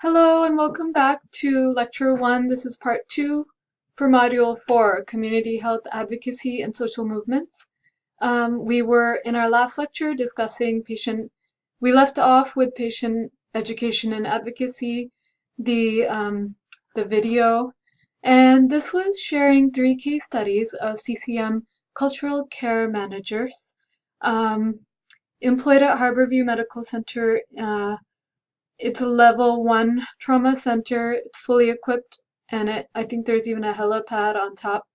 Hello and welcome back to Lecture 1. This is Part 2 for Module 4, Community Health Advocacy and Social Movements. We were in our last lecture discussing we left off with patient education and advocacy, the video, and this was sharing 3 case studies of CCM cultural care managers employed at Harborview Medical Center. It's a level 1 trauma center. It's fully equipped, and I think there's even a helipad on top.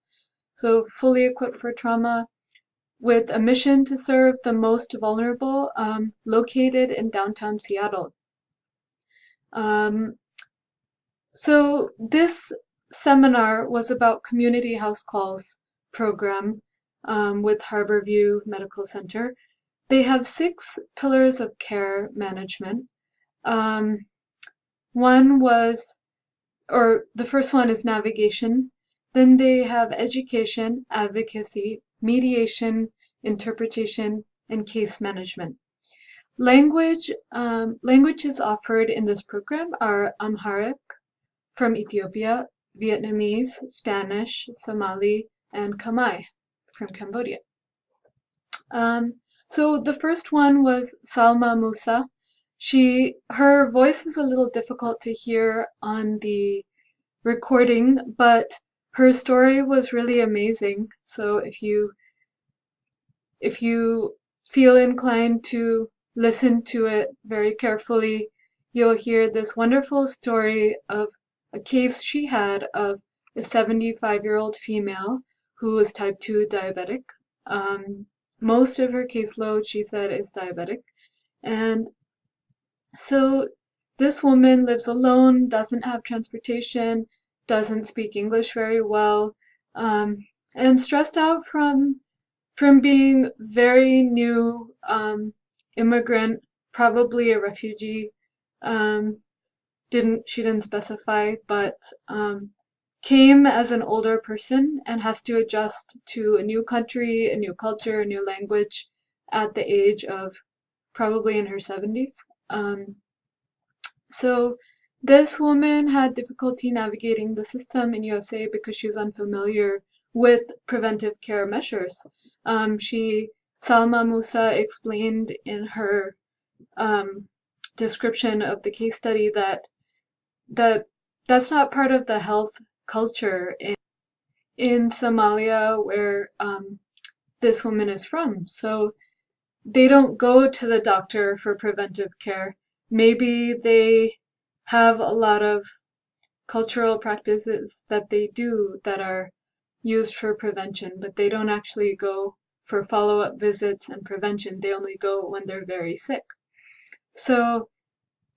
So fully equipped for trauma with a mission to serve the most vulnerable, located in downtown Seattle. So this seminar was about community house calls program with Harborview Medical Center. They have 6 pillars of care management. The first one is navigation. Then they have education, advocacy, mediation, interpretation, and case management. Languages offered in this program are Amharic from Ethiopia, Vietnamese, Spanish, Somali, and Khmer from Cambodia. So the first one was Salma Musa. Her voice is a little difficult to hear on the recording, but her story was really amazing. So if you feel inclined to listen to it very carefully, you'll hear this wonderful story of a case she had of a 75-year-old female who was type 2 diabetic. Most of her caseload, she said, is diabetic. And so this woman lives alone, doesn't have transportation, doesn't speak English very well, and stressed out from being very new immigrant, probably a refugee. She didn't specify, but came as an older person and has to adjust to a new country, a new culture, a new language at the age of probably in her 70s. So this woman had difficulty navigating the system in USA because she was unfamiliar with preventive care measures. Salma Musa explained in her description of the case study that that's not part of the health culture in Somalia where this woman is from. So they don't go to the doctor for preventive care. Maybe they have a lot of cultural practices that they do that are used for prevention, but they don't actually go for follow-up visits and prevention. They only go when they're very sick. So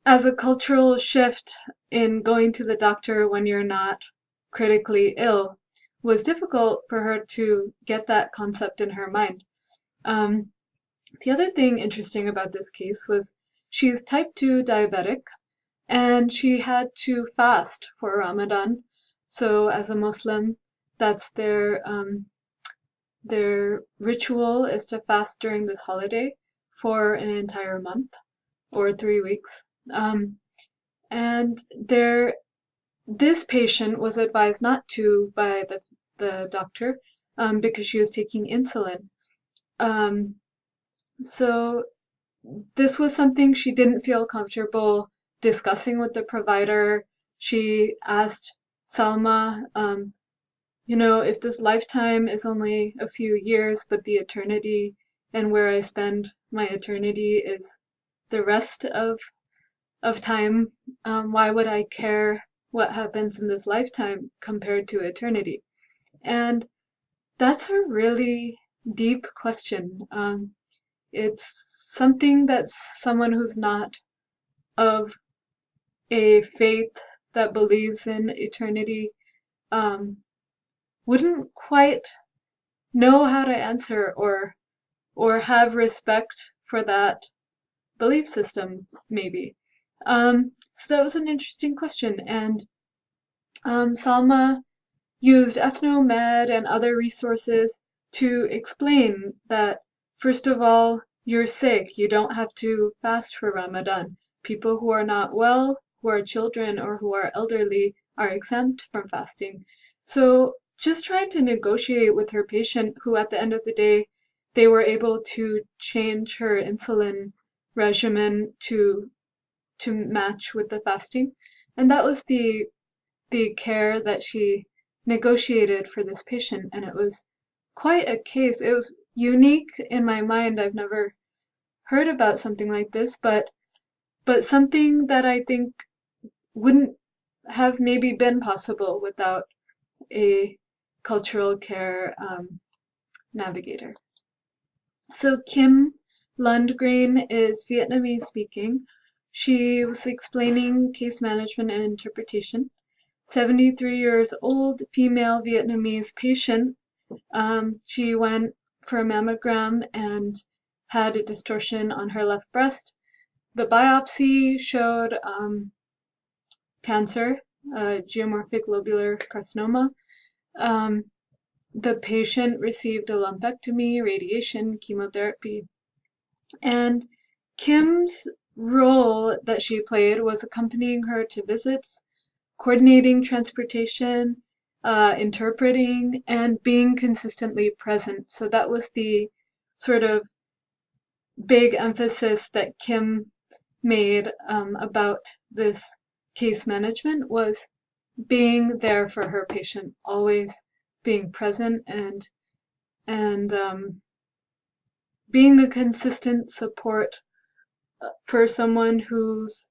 as a cultural shift in going to the doctor when you're not critically ill was difficult for her to get that concept in her mind. The other thing interesting about this case was she's type 2 diabetic and she had to fast for Ramadan. So as a Muslim, that's their ritual is to fast during this holiday for an entire month or 3 weeks. And this patient was advised not to by the doctor because she was taking insulin. So this was something she didn't feel comfortable discussing with the provider. She asked Salma, if this lifetime is only a few years, but the eternity and where I spend my eternity is the rest of time, why would I care what happens in this lifetime compared to eternity? And that's a really deep question. It's something that someone who's not of a faith that believes in eternity wouldn't quite know how to answer or have respect for that belief system, maybe. So that was an interesting question, and Salma used Ethnomed and other resources to explain that, first of all, you're sick. You don't have to fast for Ramadan. People who are not well who are children or who are elderly are exempt from fasting. So just trying to negotiate with her patient, who at the end of the day, they were able to change her insulin regimen to match with the fasting. And that was the care that she negotiated for this patient, and it was quite a case. It was unique in my mind. I've never heard about something like this, but something that I think wouldn't have maybe been possible without a cultural care navigator. So Kim Lundgren is Vietnamese speaking. She was explaining case management and interpretation. 73 years old, female Vietnamese patient. She went for a mammogram and had a distortion on her left breast. The biopsy showed cancer, geomorphic lobular carcinoma. The patient received a lumpectomy, radiation, chemotherapy. And Kim's role that she played was accompanying her to visits, coordinating transportation, interpreting, and being consistently present. So that was the sort of big emphasis that Kim made about this case management, was being there for her patient, always being present and being a consistent support for someone who's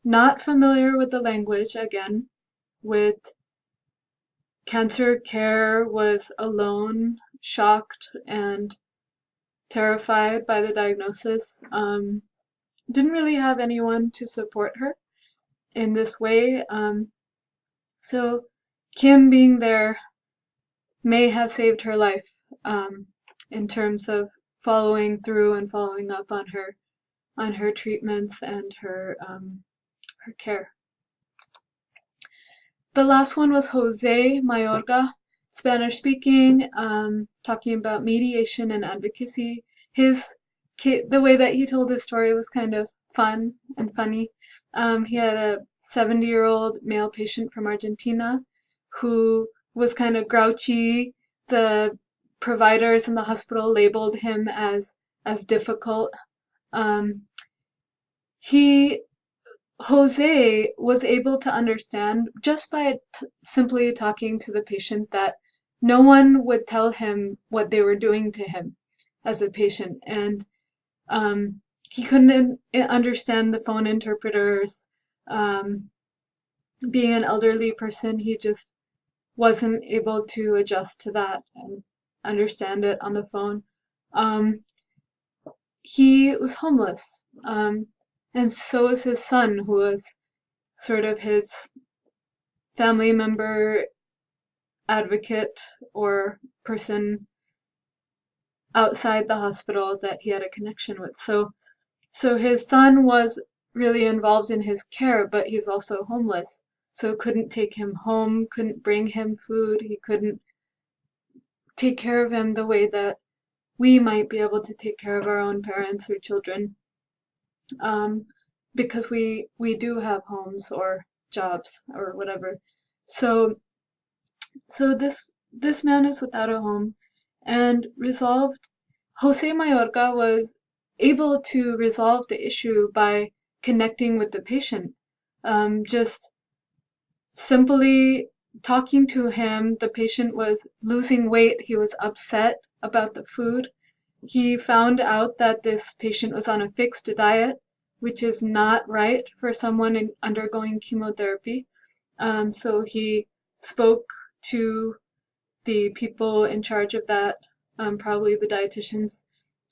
not familiar with the language, again, with cancer care, was alone, shocked, and terrified by the diagnosis. Didn't really have anyone to support her in this way. So Kim being there may have saved her life in terms of following through and following up on her treatments and her care. The last one was Jose Mayorga, Spanish speaking, talking about mediation and advocacy. The way that he told his story was kind of fun and funny. He had a 70-year-old male patient from Argentina who was kind of grouchy. The providers in the hospital labeled him as difficult. Jose was able to understand just by simply talking to the patient that no one would tell him what they were doing to him as a patient, and he couldn't understand the phone interpreters. Being an elderly person, he just wasn't able to adjust to that and understand it on the phone. He was homeless, and so was his son, who was sort of his family member, advocate, or person outside the hospital that he had a connection with. So his son was really involved in his care, but he's also homeless. So couldn't take him home, couldn't bring him food, he couldn't take care of him the way that we might be able to take care of our own parents or children, because we do have homes or jobs or whatever. So this man is without a home, and Jose Mayorga was able to resolve the issue by connecting with the patient. Just simply talking to him, the patient was losing weight, he was upset about the food. He found out that this patient was on a fixed diet, which is not right for someone undergoing chemotherapy. So he spoke to the people in charge of that, probably the dietitians,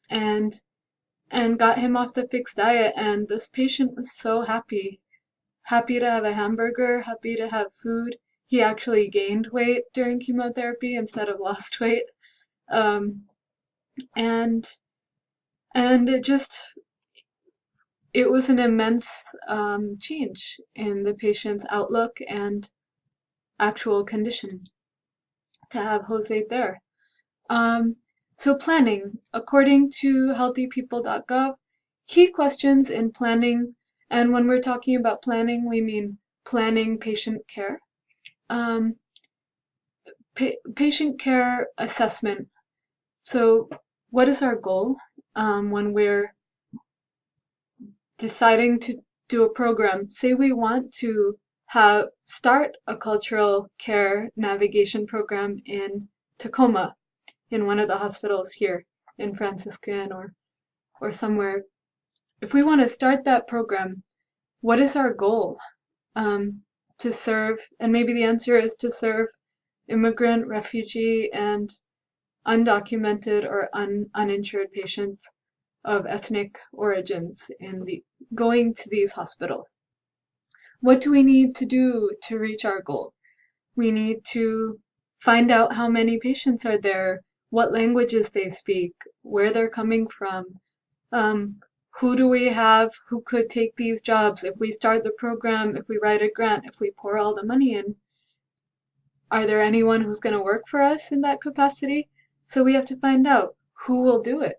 and got him off the fixed diet. And this patient was so happy to have a hamburger, happy to have food. He actually gained weight during chemotherapy instead of lost weight. And it was an immense change in the patient's outlook and actual condition to have Jose there. So planning. According to healthypeople.gov, key questions in planning And when we're talking about planning, we mean planning patient care. Um, Patient care assessment. So what is our goal when we're deciding to do a program? Say we want to start a cultural care navigation program in Tacoma, in one of the hospitals here in Franciscan or somewhere. If we want to start that program, what is our goal? To serve, and maybe the answer is to serve immigrant, refugee, and undocumented or uninsured patients of ethnic origins going to these hospitals. What do we need to do to reach our goal? We need to find out how many patients are there, what languages they speak, where they're coming from, who do we have who could take these jobs if we start the program, if we write a grant, if we pour all the money in. Are there anyone who's going to work for us in that capacity? So we have to find out who will do it,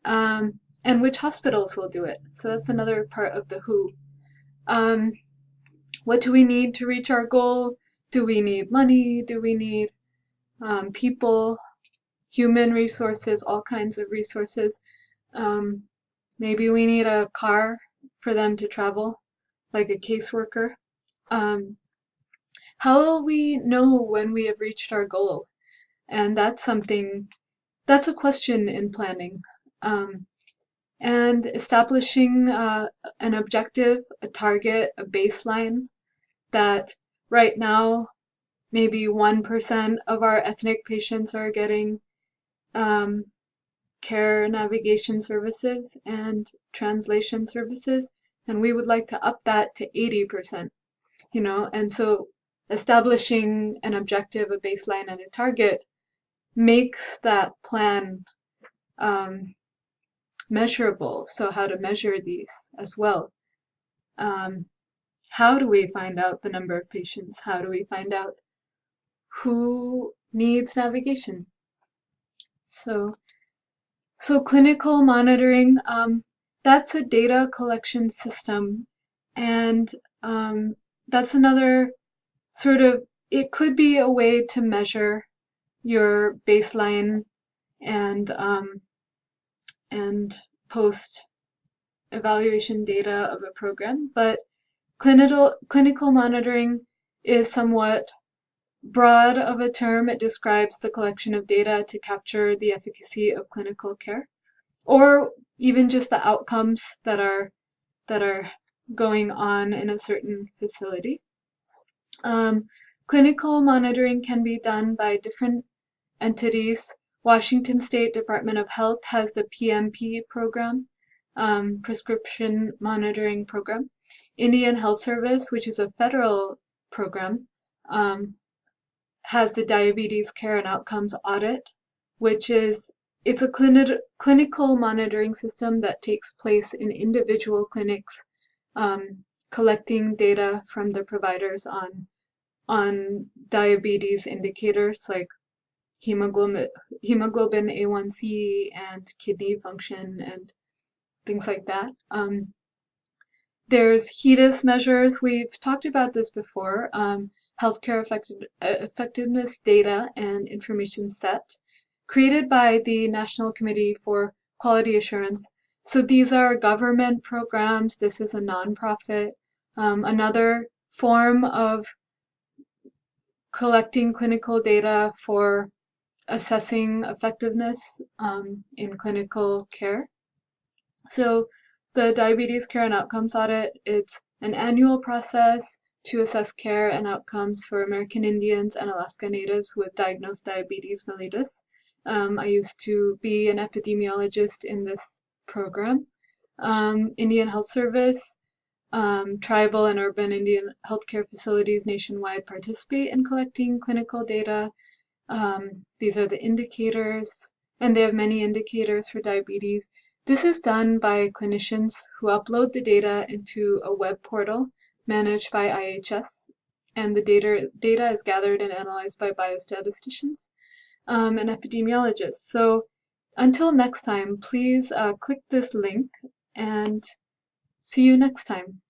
and which hospitals will do it. So that's another part of the who. What do we need to reach our goal? Do we need money? Do we need people, human resources, all kinds of resources? Maybe we need a car for them to travel, like a caseworker. How will we know when we have reached our goal? And that's a question in planning. And establishing an objective, a target, a baseline that right now maybe 1% of our ethnic patients are getting care navigation services and translation services, and we would like to up that to 80%, and so establishing an objective, a baseline, and a target makes that plan measurable. So how to measure these as well. How do we find out the number of patients? How do we find out who needs navigation? So clinical monitoring, that's a data collection system, and that's another sort of, it could be a way to measure your baseline and post evaluation data of a program, but clinical monitoring is somewhat broad of a term. It describes the collection of data to capture the efficacy of clinical care, or even just the outcomes that are going on in a certain facility. Clinical monitoring can be done by different entities. Washington State Department of Health has the PMP program, Prescription Monitoring Program. Indian Health Service, which is a federal program, has the Diabetes Care and Outcomes Audit, which is a clinical monitoring system that takes place in individual clinics, collecting data from the providers on diabetes indicators like hemoglobin A1C and kidney function and things like that. There's HEDIS measures. We've talked about this before. Healthcare effectiveness data and information set, created by the National Committee for Quality Assurance. So these are government programs. This is a nonprofit. Another form of collecting clinical data for assessing effectiveness in clinical care. So the Diabetes Care and Outcomes Audit, it's an annual process to assess care and outcomes for American Indians and Alaska Natives with diagnosed diabetes mellitus. I used to be an epidemiologist in this program. Indian Health Service, tribal and urban Indian healthcare facilities nationwide participate in collecting clinical data. These are the indicators, and they have many indicators for diabetes. This is done by clinicians who upload the data into a web portal managed by IHS, and the data is gathered and analyzed by biostatisticians and epidemiologists. So until next time, please click this link and see you next time.